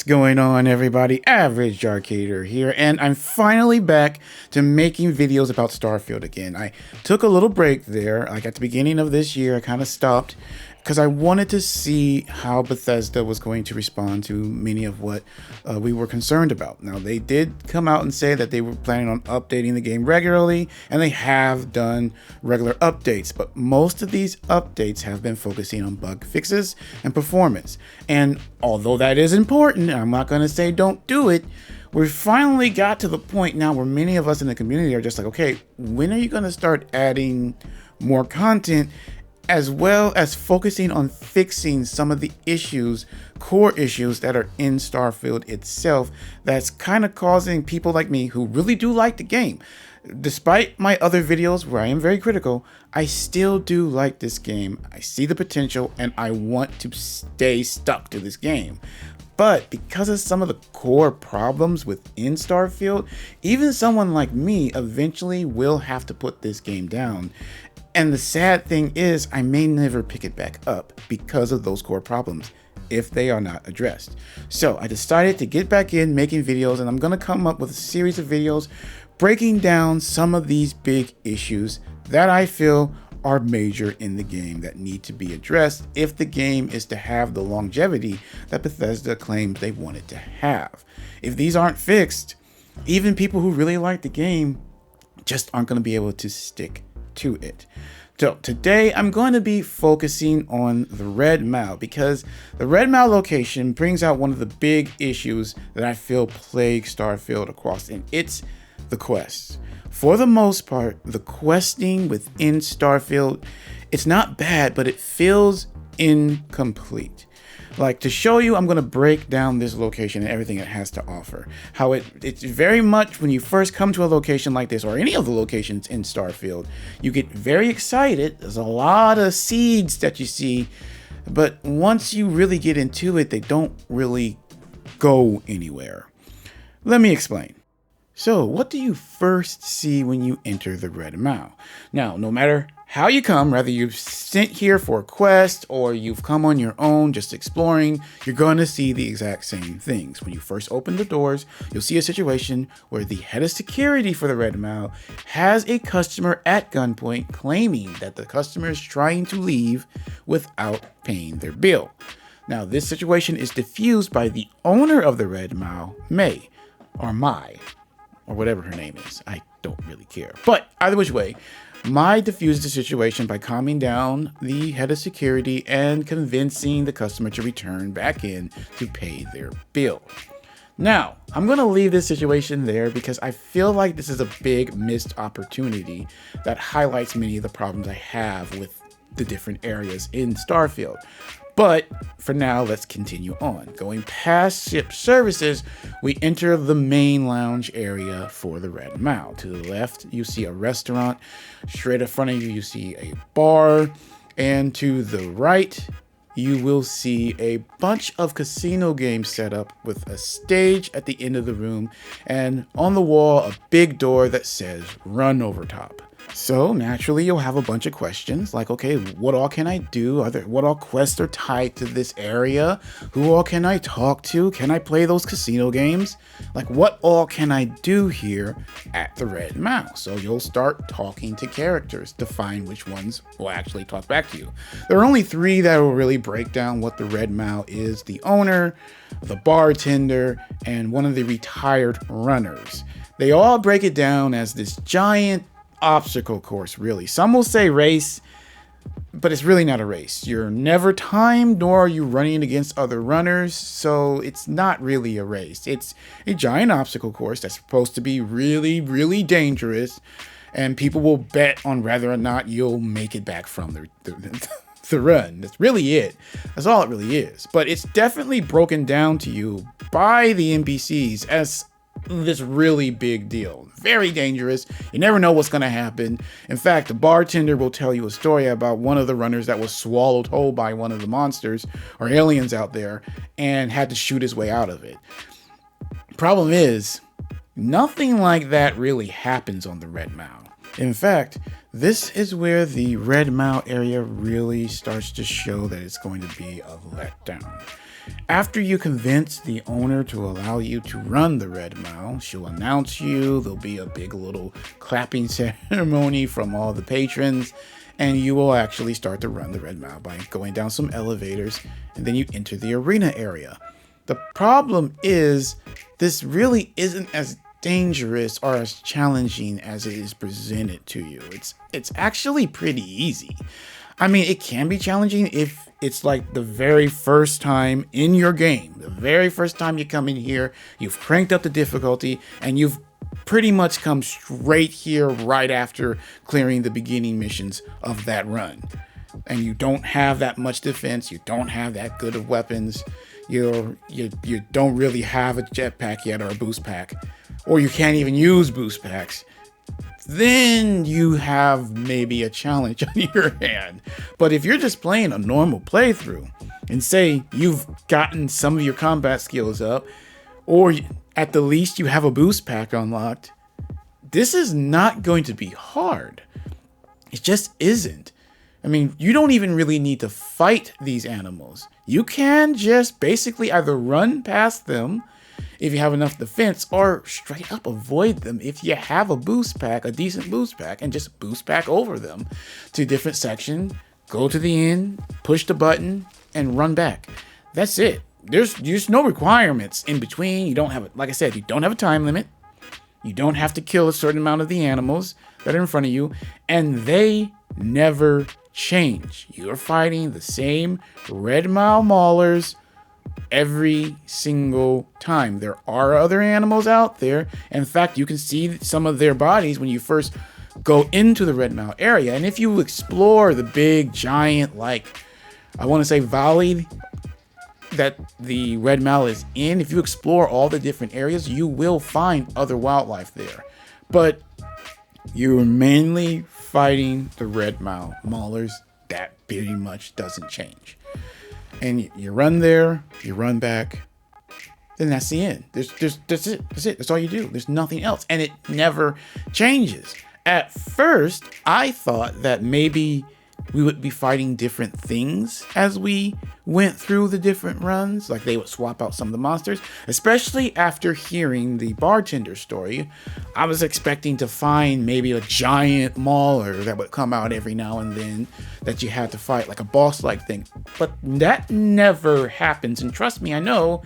going on, everybody? Average Arcader here, and I'm finally back to making videos about Starfield again. I took a little break there, like at the beginning of this year. I kind of stopped because I wanted to see how Bethesda was going to respond to many of what we were concerned about. Now, they did come out and say that they were planning on updating the game regularly, and they have done regular updates, but most of these updates have been focusing on bug fixes and performance. And although that is important, I'm not going to say don't do it. We finally got to the point now where many of us in the community are just like, okay, when are you going to start adding more content, as well as focusing on fixing some of the issues, core issues that are in Starfield itself, that's kind of causing people like me who really do like the game. Despite my other videos where I am very critical, I still do like this game. I see the potential and I want to stay stuck to this game. But because of some of the core problems within Starfield, even someone like me eventually will have to put this game down. And the sad thing is, I may never pick it back up because of those core problems if they are not addressed. So I decided to get back in making videos, and I'm going to come up with a series of videos breaking down some of these big issues that I feel are major in the game that need to be addressed if the game is to have the longevity that Bethesda claims they want it to have. If these aren't fixed, even people who really like the game just aren't going to be able to stick to it. So today I'm going to be focusing on the Red Mao, because the Red Mao location brings out one of the big issues that I feel plague Starfield across, and it's the quests. For the most part, the questing within Starfield, it's not bad, but it feels incomplete. Like, to show you, I'm going to break down this location and everything it has to offer. How it's very much, when you first come to a location like this, or any of the locations in Starfield, you get very excited. There's a lot of seeds that you see, but once you really get into it, they don't really go anywhere. Let me explain. So, what do you first see when you enter the Red Mao? Now, no matter how you come, whether you've sent here for a quest or you've come on your own just exploring, you're going to see the exact same things. When you first open the doors, you'll see a situation where the head of security for the Red Mao has a customer at gunpoint claiming that the customer is trying to leave without paying their bill. Now, this situation is diffused by the owner of the Red Mao, May, or Mai, or whatever her name is. I don't really care. But either which way, Mai diffused the situation by calming down the head of security and convincing the customer to return back in to pay their bill. Now, I'm going to leave this situation there because I feel like this is a big missed opportunity that highlights many of the problems I have with the different areas in Starfield. But for now, let's continue on. Going past ship services, we enter the main lounge area for the Red Mao. To the left, you see a restaurant. Straight in front of you, you see a bar. And to the right, you will see a bunch of casino games set up with a stage at the end of the room. And on the wall, a big door that says Run Over Top. So naturally, you'll have a bunch of questions like, okay, what all can I do? What all quests are tied to this area? Who all can I talk to? Can I play those casino games? Like, what all can I do here at the Red Mao? So you'll start talking to characters to find which ones will actually talk back to you. There are only 3 that will really break down what the Red Mao is: the owner, the bartender, and one of the retired runners. They all break it down as this giant obstacle course, really. Some will say race, but it's really not a race. You're never timed, nor are you running against other runners, so it's not really a race. It's a giant obstacle course that's supposed to be really, really dangerous, and people will bet on whether or not you'll make it back from the run. That's really it. That's all it really is. But it's definitely broken down to you by the NPCs as this really big deal. Very dangerous. You never know what's going to happen. In fact, the bartender will tell you a story about one of the runners that was swallowed whole by one of the monsters or aliens out there and had to shoot his way out of it. Problem is, nothing like that really happens on the Red Mao. In fact, this is where the Red Mao area really starts to show that it's going to be a letdown. After you convince the owner to allow you to run the red mile, she'll announce you. There'll be a big little clapping ceremony from all the patrons, and you will actually start to run the red mile by going down some elevators, and then you enter the arena area. The problem is, this really isn't as dangerous or as challenging as it is presented to you. It's actually pretty easy. I mean, it can be challenging if it's like the very first time in your game. The very first time you come in here, you've cranked up the difficulty, and you've pretty much come straight here right after clearing the beginning missions of that run. And you don't have that much defense, you don't have that good of weapons, you don't really have a jetpack yet or a boost pack, or you can't even use boost packs. Then you have maybe a challenge on your hand. But if you're just playing a normal playthrough and say you've gotten some of your combat skills up, or at the least you have a boost pack unlocked, this is not going to be hard. It just isn't. I mean, you don't even really need to fight these animals. You can just basically either run past them if you have enough defense, or straight up avoid them if you have a boost pack, a decent boost pack, and just boost pack over them to a different section, go to the end, push the button, and run back. That's it. There's no requirements in between. You don't have, like I said, you don't have a time limit. You don't have to kill a certain amount of the animals that are in front of you, and they never change. You're fighting the same red mile maulers every single time. There are other animals out there. In fact, you can see some of their bodies when you first go into the red mile area. And if you explore the big giant, like, I want to say valley that the red mile is in, if you explore all the different areas, you will find other wildlife there. But you're mainly fighting the red mile maulers. That pretty much doesn't change. And you run there, you run back, then that's the end. That's it. That's all you do. There's nothing else. And it never changes. At first, I thought that maybe we would be fighting different things as we went through the different runs. Like they would swap out some of the monsters, especially after hearing the bartender story. I was expecting to find maybe a giant mauler that would come out every now and then that you had to fight, like a boss-like thing. But that never happens. And trust me, I know,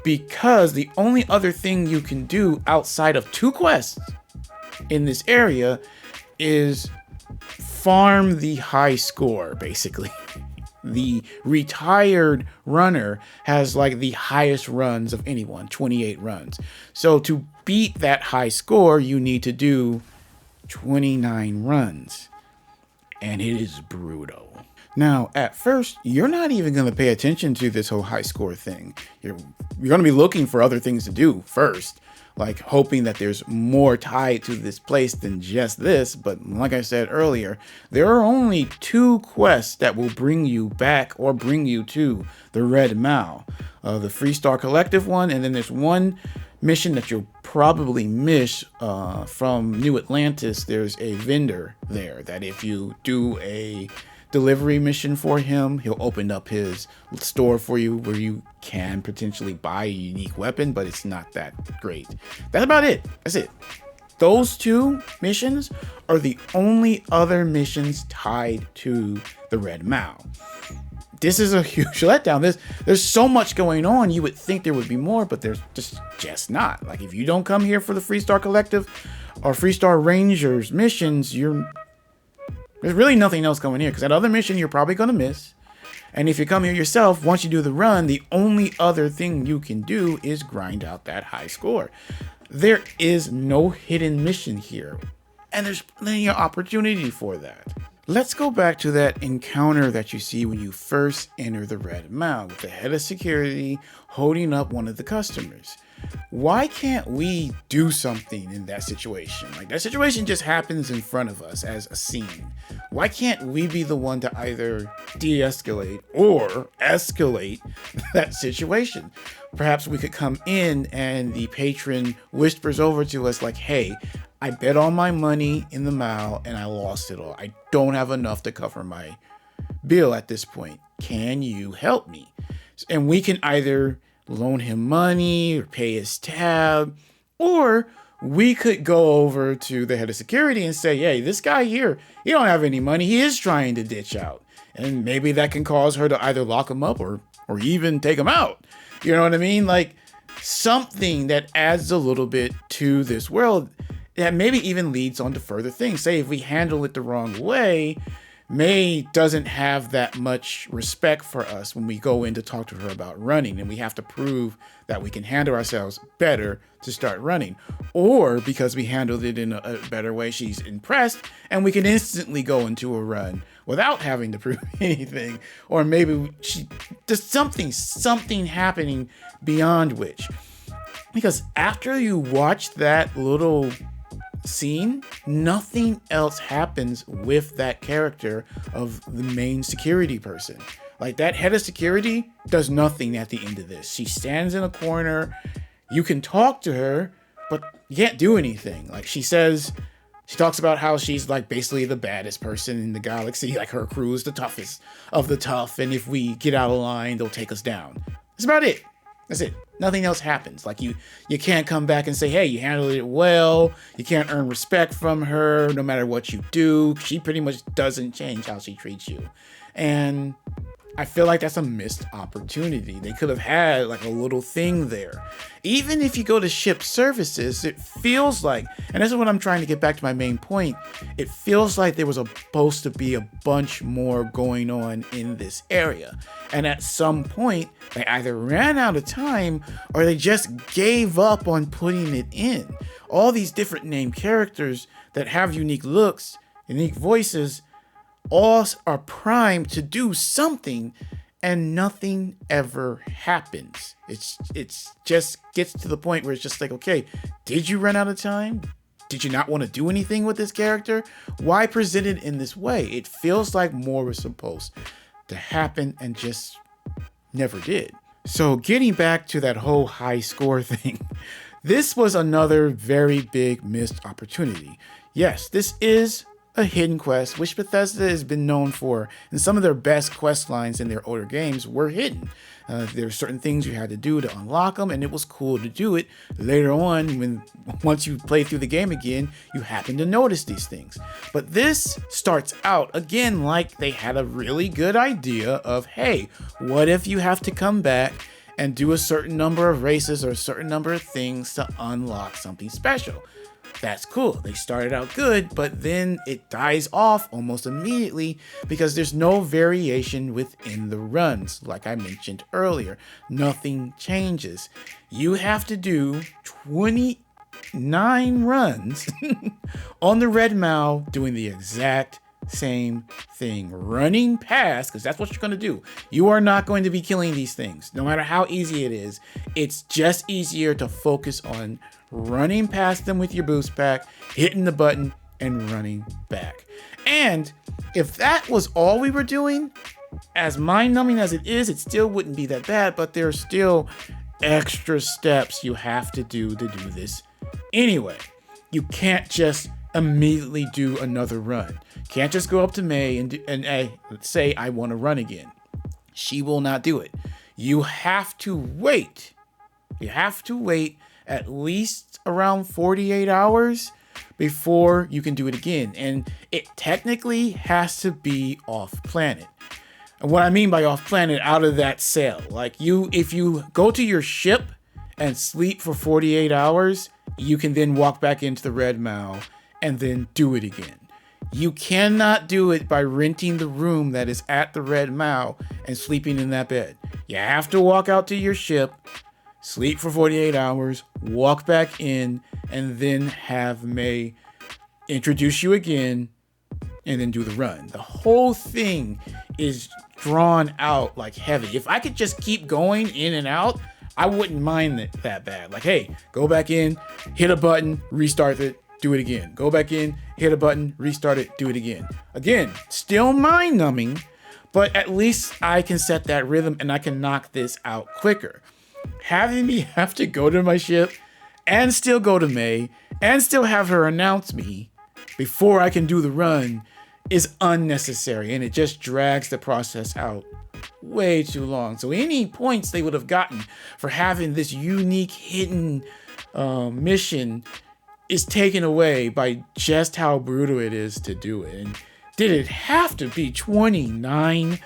because the only other thing you can do outside of 2 quests in this area is farm the high score, basically. The retired runner has like the highest runs of anyone, 28 runs. So to beat that high score, you need to do 29 runs. And it is brutal. Now, at first, you're not even going to pay attention to this whole high score thing. You're going to be looking for other things to do first, like hoping that there's more tied to this place than just this. But like I said earlier, there are only 2 quests that will bring you back or bring you to the Red Mile. The Freestar Collective one, and then there's one mission that you'll probably miss from New Atlantis. There's a vendor there that if you do a delivery mission for him, he'll open up his store for you where you can potentially buy a unique weapon, but it's not that great. That's about it. That's it. Those 2 missions are the only other missions tied to the Red Mile. This is a huge letdown. There's so much going on. You would think there would be more, but there's just not. Like if you don't come here for the Freestar Collective or Freestar Rangers missions, there's really nothing else going here, because that other mission you're probably going to miss. And if you come here yourself, once you do the run, the only other thing you can do is grind out that high score. There is no hidden mission here, and there's plenty of opportunity for that. Let's go back to that encounter that you see when you first enter the Red Mile with the head of security holding up one of the customers. Why can't we do something in that situation? Like that situation just happens in front of us as a scene. Why can't we be the one to either de-escalate or escalate that situation? Perhaps we could come in and the patron whispers over to us like, hey, I bet all my money in the mile and I lost it all. I don't have enough to cover my bill at this point. Can you help me? And we can either loan him money or pay his tab, or we could go over to the head of security and say, hey, this guy here, he don't have any money. He is trying to ditch out. And maybe that can cause her to either lock him up or even take him out. You know what I mean? Like something that adds a little bit to this world that maybe even leads on to further things. Say if we handle it the wrong way, May doesn't have that much respect for us when we go in to talk to her about running, and we have to prove that we can handle ourselves better to start running. Or because we handled it in a better way, she's impressed and we can instantly go into a run without having to prove anything. Or maybe there's something happening beyond which. Because after you watch that little scene, nothing else happens with that character of the main security person. Like that head of security does nothing at the end of this. She stands in a corner. You can talk to her, but you can't do anything. Like she talks about how she's like basically the baddest person in the galaxy. Like her crew is the toughest of the tough. And if we get out of line, they'll take us down. That's about it. That's it. Nothing else happens. Like you can't come back and say, hey, you handled it well. You can't earn respect from her no matter what you do. She pretty much doesn't change how she treats you. And I feel like that's a missed opportunity. They could have had like a little thing there. Even if you go to ship services, it feels like, and this is what I'm trying to get back to my main point, it feels like there was supposed to be a bunch more going on in this area. And at some point, they either ran out of time or they just gave up on putting it in. All these different named characters that have unique looks, unique voices, all are primed to do something, and nothing ever happens. It's just gets to the point where it's just like, okay, did you run out of time? Did you not want to do anything with this character? Why present it in this way? It feels like more was supposed to happen and just never did. So getting back to that whole high score thing, this was another very big missed opportunity. Yes, this is a hidden quest, which Bethesda has been known for, and some of their best quest lines in their older games were hidden. There were certain things you had to do to unlock them, and it was cool to do it. Later on, once you play through the game again, you happen to notice these things. But this starts out, again, like they had a really good idea of, hey, what if you have to come back and do a certain number of races or a certain number of things to unlock something special? That's cool. They started out good, but then it dies off almost immediately because there's no variation within the runs. Like I mentioned earlier, nothing changes. You have to do 29 runs on the Red Mao doing the exact same thing, running past, because that's what you're going to do. You are not going to be killing these things, no matter how easy it is. It's just easier to focus on running past them with your boost pack, hitting the button, and running back. And if that was all we were doing, as mind-numbing as it is, it still wouldn't be that bad, but there's still extra steps you have to do this anyway. You can't just immediately do another run. Can't just go up to May and say, I want to run again. She will not do it. You have to wait. You have to wait at least around 48 hours before you can do it again. And it technically has to be off planet. And what I mean by off planet, out of that cell. Like if you go to your ship and sleep for 48 hours, you can then walk back into the Red Mao and then do it again. You cannot do it by renting the room that is at the Red Mao and sleeping in that bed. You have to walk out to your ship, sleep for 48 hours, walk back in, and then have May introduce you again, and then do the run. The whole thing is drawn out like heavy. If I could just keep going in and out, I wouldn't mind it that bad. Like, hey, go back in, hit a button, restart it, do it again. Go back in, hit a button, restart it, do it again. Again, still mind-numbing, but at least I can set that rhythm and I can knock this out quicker. Having me have to go to my ship and still go to May and still have her announce me before I can do the run is unnecessary, and it just drags the process out way too long. So any points they would have gotten for having this unique hidden mission is taken away by just how brutal it is to do it. And did it have to be 29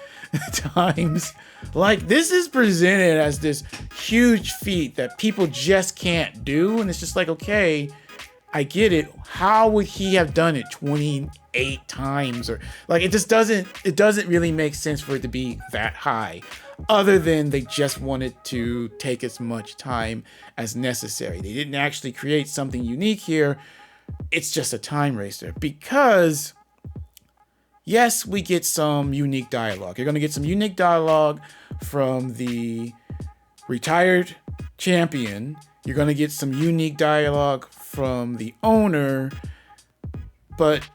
times? Like, this is presented as this huge feat that people just can't do, and it's just like, okay, I get it. How would he have done it 28 times? Or like, it doesn't really make sense for it to be that high, other than they just wanted to take as much time as necessary. They didn't actually create something unique here. It's just a time racer, because yes, we get some unique dialogue. You're going to get some unique dialogue from the retired champion. You're going to get some unique dialogue from the owner, but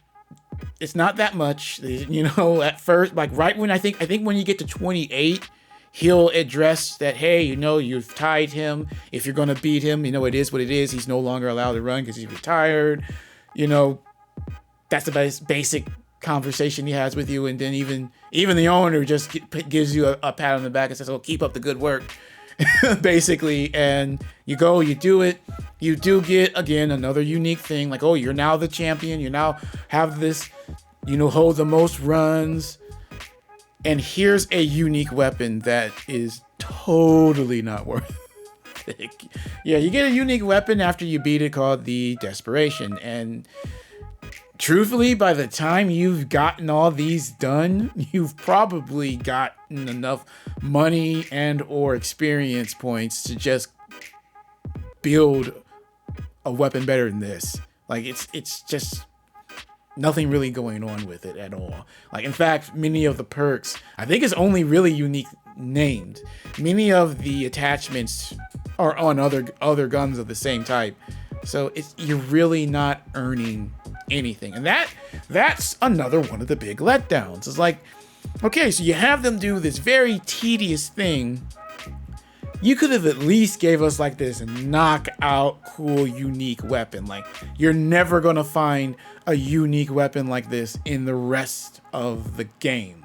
it's not that much. You know, at first, like right when I think when you get to 28, he'll address that, hey, you know, you've tied him. If you're going to beat him, you know, it is what it is. He's no longer allowed to run because he's retired. You know, that's the basic conversation he has with you. And then even the owner just gives you a pat on the back and says, oh, keep up the good work, basically. And you go, you do it. You do get, again, another unique thing, like, oh, you're now the champion. You now have this, you know, hold the most runs. And here's a unique weapon that is totally not worth it. Yeah, you get a unique weapon after you beat it called the Desperation. And truthfully, by the time you've gotten all these done, you've probably gotten enough money and or experience points to just build a weapon better than this. Like, it's just nothing really going on with it at all. Like, in fact, many of the perks, I think, is only really unique named. Many of the attachments are on other guns of the same type. So you're really not earning anything. And that's another one of the big letdowns. It's like, okay, so you have them do this very tedious thing. You could have at least gave us like this knockout, cool, unique weapon. Like, you're never gonna find a unique weapon like this in the rest of the game.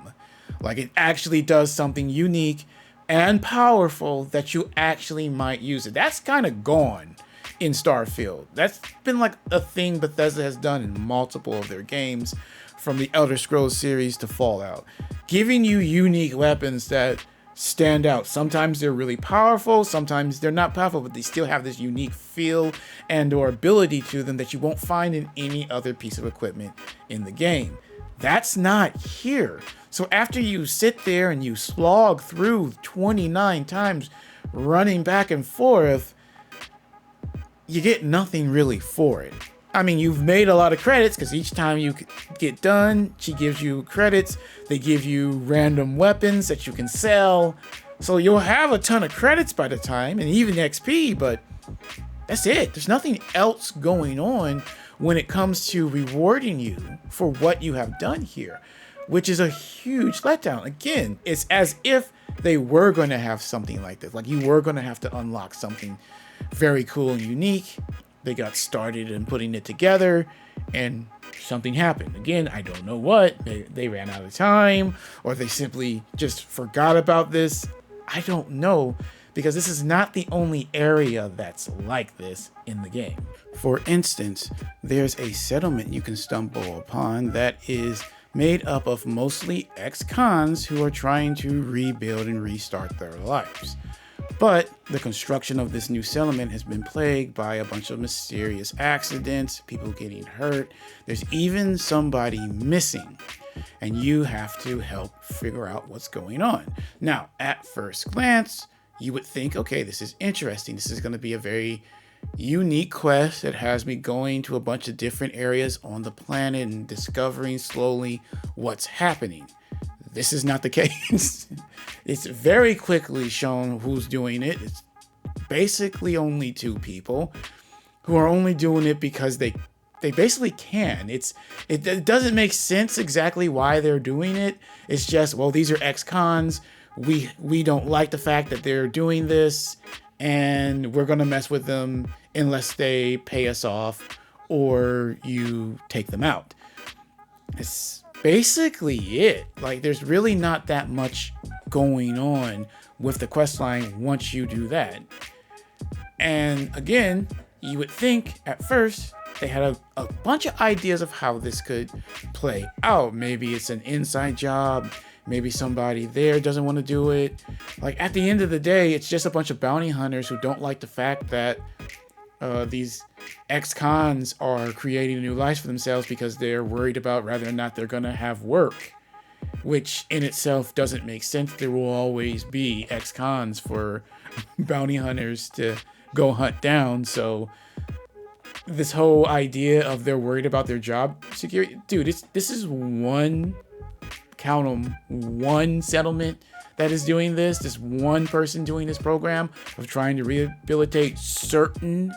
Like, it actually does something unique and powerful that you actually might use it. That's kind of gone in Starfield. That's been like a thing Bethesda has done in multiple of their games, from the Elder Scrolls series to Fallout, giving you unique weapons that stand out. Sometimes they're really powerful, sometimes they're not powerful, but they still have this unique feel and or ability to them that you won't find in any other piece of equipment in the game. That's not here. So after you sit there and you slog through 29 times running back and forth, you get nothing really for it. I mean, you've made a lot of credits because each time you get done, she gives you credits. They give you random weapons that you can sell. So you'll have a ton of credits by the time, and even XP, but that's it. There's nothing else going on when it comes to rewarding you for what you have done here, which is a huge letdown. Again, it's as if they were going to have something like this. Like, you were going to have to unlock something very cool and unique. They got started in putting it together and something happened. Again, I don't know what. They ran out of time, or they simply just forgot about this. I don't know, because this is not the only area that's like this in the game. For instance, there's a settlement you can stumble upon that is made up of mostly ex-cons who are trying to rebuild and restart their lives. But the construction of this new settlement has been plagued by a bunch of mysterious accidents, people getting hurt. There's even somebody missing, and you have to help figure out what's going on. Now, at first glance, you would think, okay, this is interesting. This is going to be a very unique quest that has me going to a bunch of different areas on the planet and discovering slowly what's happening. This is not the case. It's very quickly shown who's doing it. It's basically only two people who are only doing it because they basically can. It doesn't make sense exactly why they're doing it. It's just, well, these are ex-cons. We don't like the fact that they're doing this, and we're gonna mess with them unless they pay us off or you take them out. It's basically it. Like, there's really not that much going on with the quest line once you do that. And again, you would think at first they had a bunch of ideas of how this could play out. Maybe it's an inside job. Maybe somebody there doesn't want to do it. Like, at the end of the day, it's just a bunch of bounty hunters who don't like the fact that these ex-cons are creating a new life for themselves because they're worried about whether or not they're going to have work, which in itself doesn't make sense. There will always be ex-cons for bounty hunters to go hunt down. So this whole idea of they're worried about their job security, dude, this is one, count 'em, one settlement that is doing this. This one person doing this program of trying to rehabilitate certain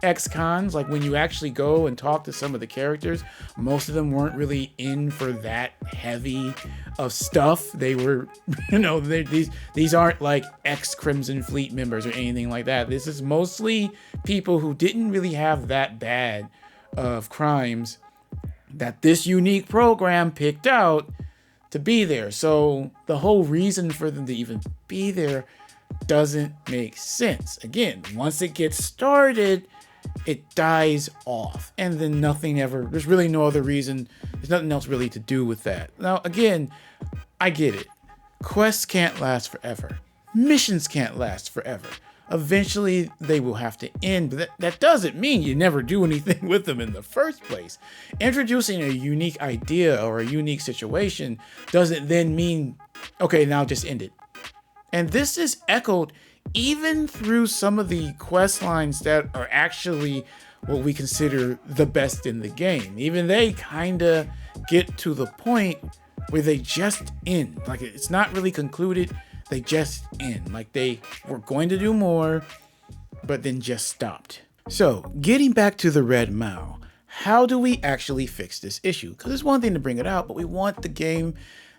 ex-cons. Like, when you actually go and talk to some of the characters, most of them weren't really in for that heavy of stuff. They were, these aren't like ex-Crimson Fleet members or anything like that. This is mostly people who didn't really have that bad of crimes that this unique program picked out to be there. So the whole reason for them to even be there doesn't make sense. Again, once it gets started, it dies off, and then there's really no other reason. There's nothing else really to do with that. Now, again, I get it. Quests can't last forever. Missions can't last forever. Eventually, they will have to end, but that doesn't mean you never do anything with them in the first place. Introducing a unique idea or a unique situation doesn't then mean, okay, now just end it. And this is echoed even through some of the quest lines that are actually what we consider the best in the game. Even they kind of get to the point where they just end. Like, it's not really concluded. They just end. Like, they were going to do more, but then just stopped. So, getting back to the Red Mao, how do we actually fix this issue? Because it's one thing to bring it out, but we want the game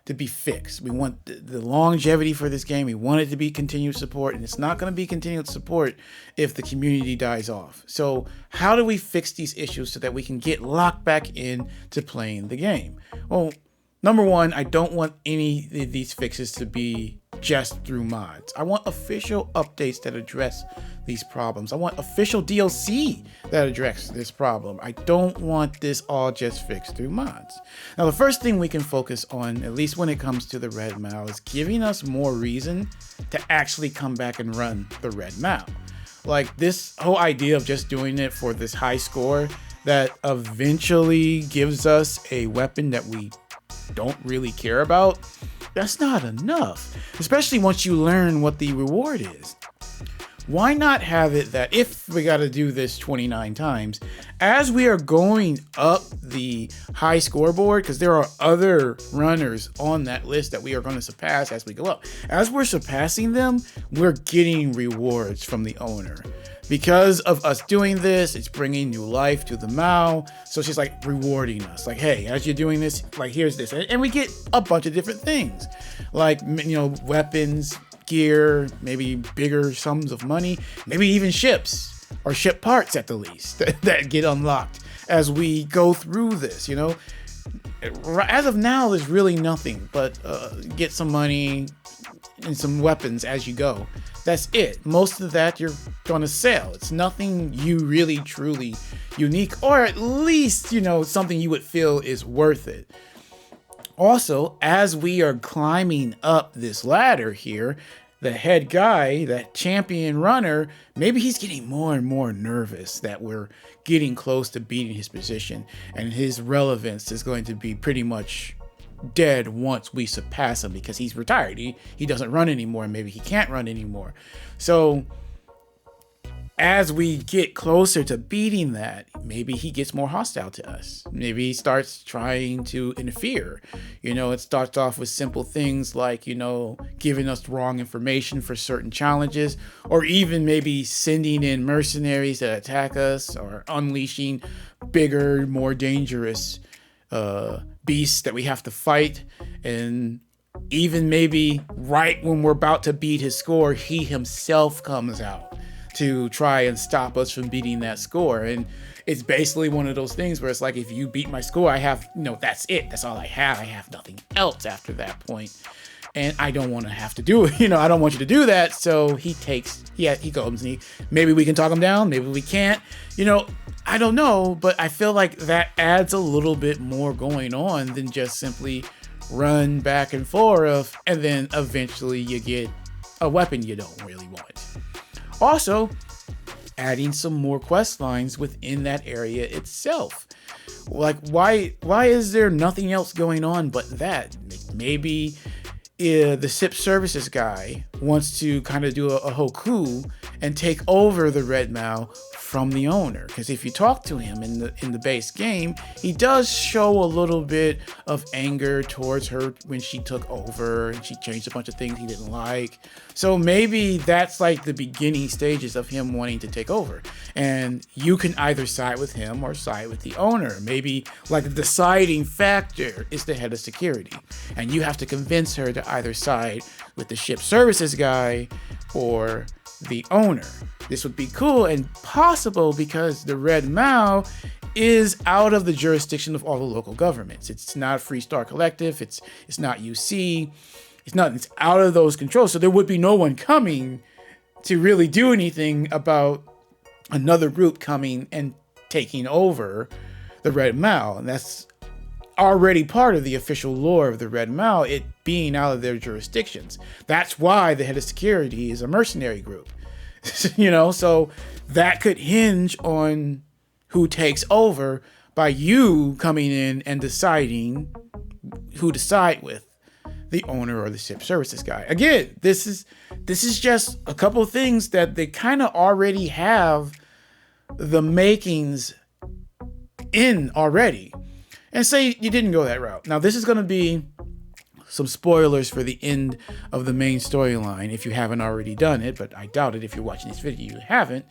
to be fixed. We want the longevity for this game. We want it to be continued support, and it's not going to be continued support if the community dies off. So how do we fix these issues so that we can get locked back in to playing the game? Well, number one, I don't want any of these fixes to be just through mods. I want official updates that address these problems. I want official DLC that address this problem. I don't want this all just fixed through mods. Now, the first thing we can focus on, at least when it comes to the Red Mao, is giving us more reason to actually come back and run the Red Mao. Like, this whole idea of just doing it for this high score that eventually gives us a weapon that we don't really care about, that's not enough, especially once you learn what the reward is. Why not have it that if we got to do this 29 times, as we are going up the high scoreboard, because there are other runners on that list that we are going to surpass as we go up. As we're surpassing them, we're getting rewards from the owner. Because of us doing this, it's bringing new life to the Mao. So she's like rewarding us. Like, hey, as you're doing this, like, here's this. And we get a bunch of different things. Like, weapons, gear, maybe bigger sums of money, maybe even ships or ship parts at the least that get unlocked as we go through this. As of now, there's really nothing but get some money and some weapons as you go. That's it. Most of that you're gonna sell. It's nothing you really truly unique, or at least something you would feel is worth it. Also, as we are climbing up this ladder here, the head guy, that champion runner, maybe he's getting more and more nervous that we're getting close to beating his position, and his relevance is going to be pretty much dead once we surpass him because he's retired. He doesn't run anymore, and maybe he can't run anymore. So as we get closer to beating that, maybe he gets more hostile to us. Maybe he starts trying to interfere. It starts off with simple things like, giving us wrong information for certain challenges, or even maybe sending in mercenaries that attack us, or unleashing bigger, more dangerous beasts that we have to fight. And even maybe right when we're about to beat his score, he himself comes out. to try and stop us from beating that score. And it's basically one of those things where it's like, if you beat my score, I have, that's it. That's all I have. I have nothing else after that point. And I don't want to have to do it. I don't want you to do that. So he goes and maybe we can talk him down. Maybe we can't, I don't know, but I feel like that adds a little bit more going on than just simply run back and forth. And then eventually you get a weapon you don't really want. Also, adding some more quest lines within that area itself. Like, why is there nothing else going on but that? Maybe the ship services guy wants to kind of do a whole coup and take over the Red Mao from the owner, because if you talk to him in the base game, he does show a little bit of anger towards her when she took over and she changed a bunch of things he didn't like. So maybe that's like the beginning stages of him wanting to take over, and you can either side with him or side with the owner. Maybe like the deciding factor is the head of security, and you have to convince her to either side with the ship services guy or the owner. This would be cool and possible because the Red Mao is out of the jurisdiction of all the local governments. It's not Free Star Collective. It's not UC. It's out of those controls. So there would be no one coming to really do anything about another group coming and taking over the Red Mao. And that's already part of the official lore of the Red Mao, it being out of their jurisdictions. That's why the head of security is a mercenary group. So that could hinge on who takes over by you coming in and deciding who to side with, the owner or the ship services guy. Again, this is just a couple of things that they kind of already have the makings in already. And say you didn't go that route. Now, this is going to be some spoilers for the end of the main storyline if you haven't already done it, but I doubt it. If you're watching this video, you haven't.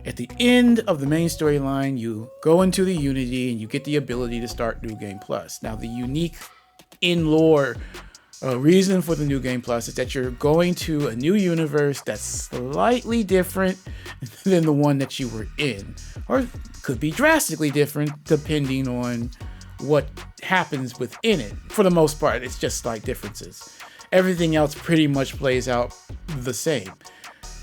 At the end of the main storyline, you go into the Unity and you get the ability to start New Game Plus. Now, the unique in-lore reason for the New Game Plus is that you're going to a new universe that's slightly different than the one that you were in, or could be drastically different depending on what happens within it. For the most part, it's just slight differences. Everything else pretty much plays out the same.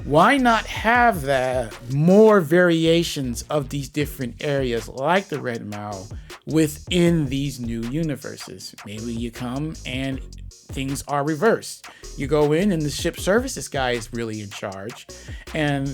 Why not have that more variations of these different areas like the Red Mao within these new universes? Maybe you come and things are reversed. You go in and the ship services guy is really in charge, and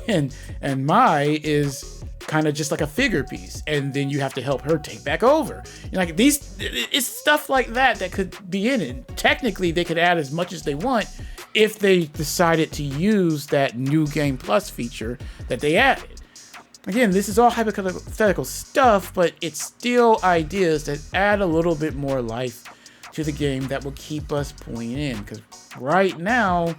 and Mai is kind of just like a figure piece, and then you have to help her take back over. Like it's stuff like that could be in it. Technically, they could add as much as they want if they decided to use that New Game Plus feature that they added. Again, this is all hypothetical stuff, but it's still ideas that add a little bit more life to the game that will keep us pulling in. Because right now,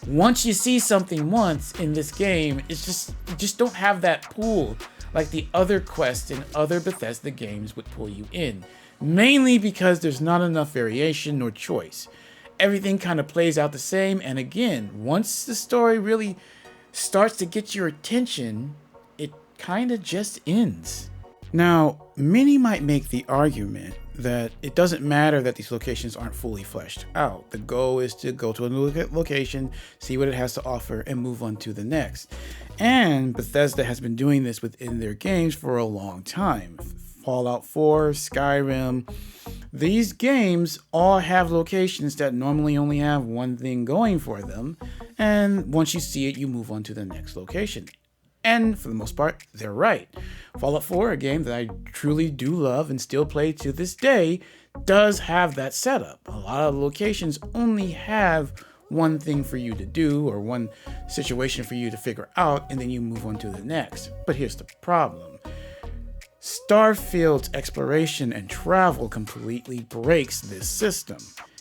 once you see something once in this game, it's you just don't have that pull like the other quests in other Bethesda games would pull you in. Mainly because there's not enough variation nor choice. Everything kind of plays out the same, and again, once the story really starts to get your attention, it kind of just ends. Now, many might make the argument that it doesn't matter that these locations aren't fully fleshed out. The goal is to go to a new location, see what it has to offer, and move on to the next. And Bethesda has been doing this within their games for a long time. Fallout 4, Skyrim, these games all have locations that normally only have one thing going for them. And once you see it, you move on to the next location. And for the most part, they're right. Fallout 4, a game that I truly do love and still play to this day, does have that setup. A lot of locations only have one thing for you to do or one situation for you to figure out, and then you move on to the next. But here's the problem. Starfield's exploration and travel completely breaks this system.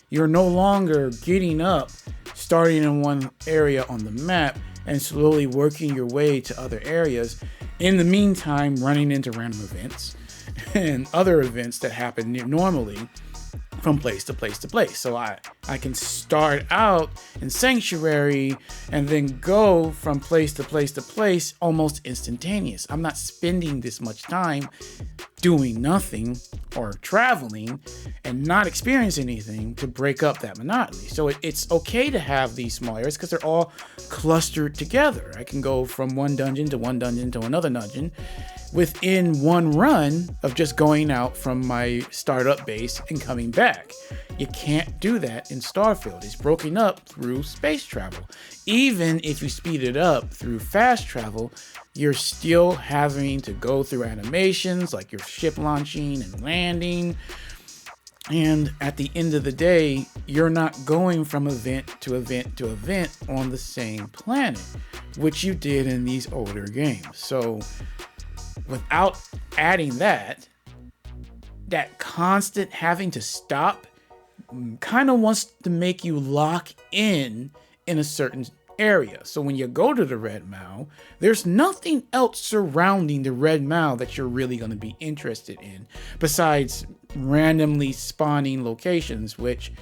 You're no longer getting up, starting in one area on the map, and slowly working your way to other areas. In the meantime, running into random events and other events that happen normally. from place to place to place. So I can start out in Sanctuary and then go from place to place to place almost instantaneous. I'm not spending this much time doing nothing or traveling and not experiencing anything to break up that monotony. So it's okay to have these small areas because they're all clustered together. I can go from one dungeon to one dungeon to another dungeon within one run of just going out from my startup base and coming back. You can't do that in Starfield. It's broken up through space travel. Even if you speed it up through fast travel, you're still having to go through animations like your ship launching and landing. And at the end of the day, you're not going from event to event to event on the same planet, which you did in these older games. So without adding that constant having to stop kind of wants to make you lock in a certain area. So when you go to the Red Mao, there's nothing else surrounding the Red Mao that you're really going to be interested in besides randomly spawning locations, which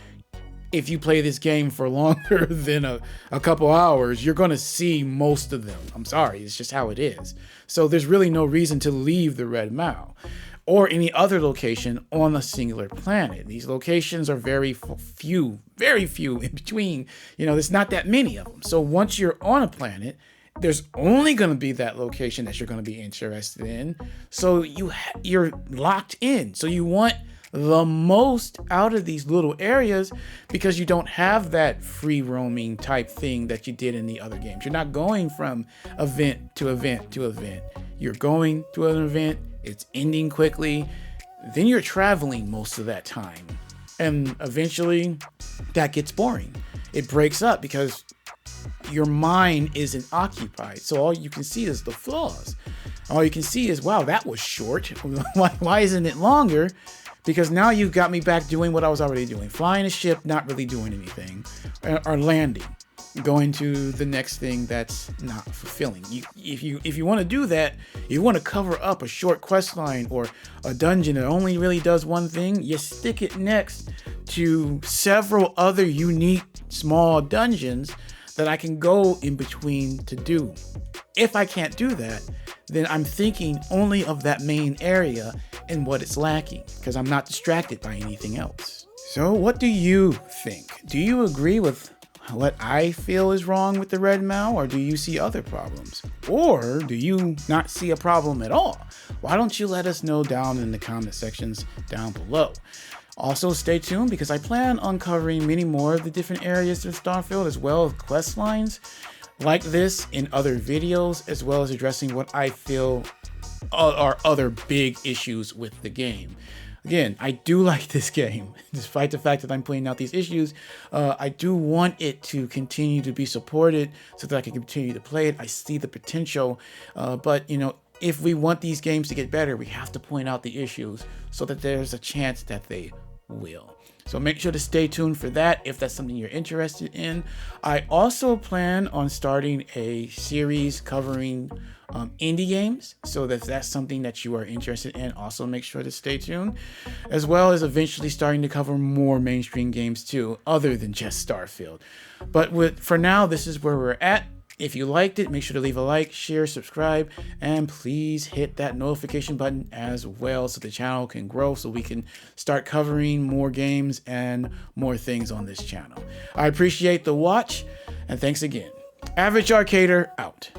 if you play this game for longer than a couple hours, you're going to see most of them. I'm sorry, it's just how it is. So there's really no reason to leave the Red Mao or any other location on a singular planet. These locations are very few in between. You know, there's not that many of them. So once you're on a planet, there's only going to be that location that you're going to be interested in. So you're locked in. So you want the most out of these little areas because you don't have that free roaming type thing that you did in the other games. You're not going from event to event to event. You're going to an event, it's ending quickly, then you're traveling most of that time. And eventually that gets boring. It breaks up because your mind isn't occupied. So all you can see is the flaws. All you can see is, wow, that was short. Why isn't it longer? Because now you've got me back doing what I was already doing. Flying a ship, not really doing anything. Or landing. Going to the next thing that's not fulfilling. If you want to do that, you want to cover up a short quest line or a dungeon that only really does one thing, you stick it next to several other unique small dungeons that I can go in between to do. If I can't do that, then I'm thinking only of that main area and what it's lacking because I'm not distracted by anything else. So what do you think? Do you agree with what I feel is wrong with the Red Mao, or do you see other problems? Or do you not see a problem at all? Why don't you let us know down in the comment sections down below? Also, stay tuned because I plan on covering many more of the different areas of Starfield as well as quest lines like this in other videos, as well as addressing what I feel are other big issues with the game. Again, I do like this game, despite the fact that I'm pointing out these issues. I do want it to continue to be supported so that I can continue to play it. I see the potential, but you know, if we want these games to get better, we have to point out the issues so that there's a chance that they will. So make sure to stay tuned for that if that's something you're interested in. I also plan on starting a series covering indie games. So if that's something that you are interested in, also make sure to stay tuned. As well as eventually starting to cover more mainstream games too, other than just Starfield. But for now, this is where we're at. If you liked it, make sure to leave a like, share, subscribe, and please hit that notification button as well so the channel can grow so we can start covering more games and more things on this channel. I appreciate the watch, and thanks again. Average Arcader out.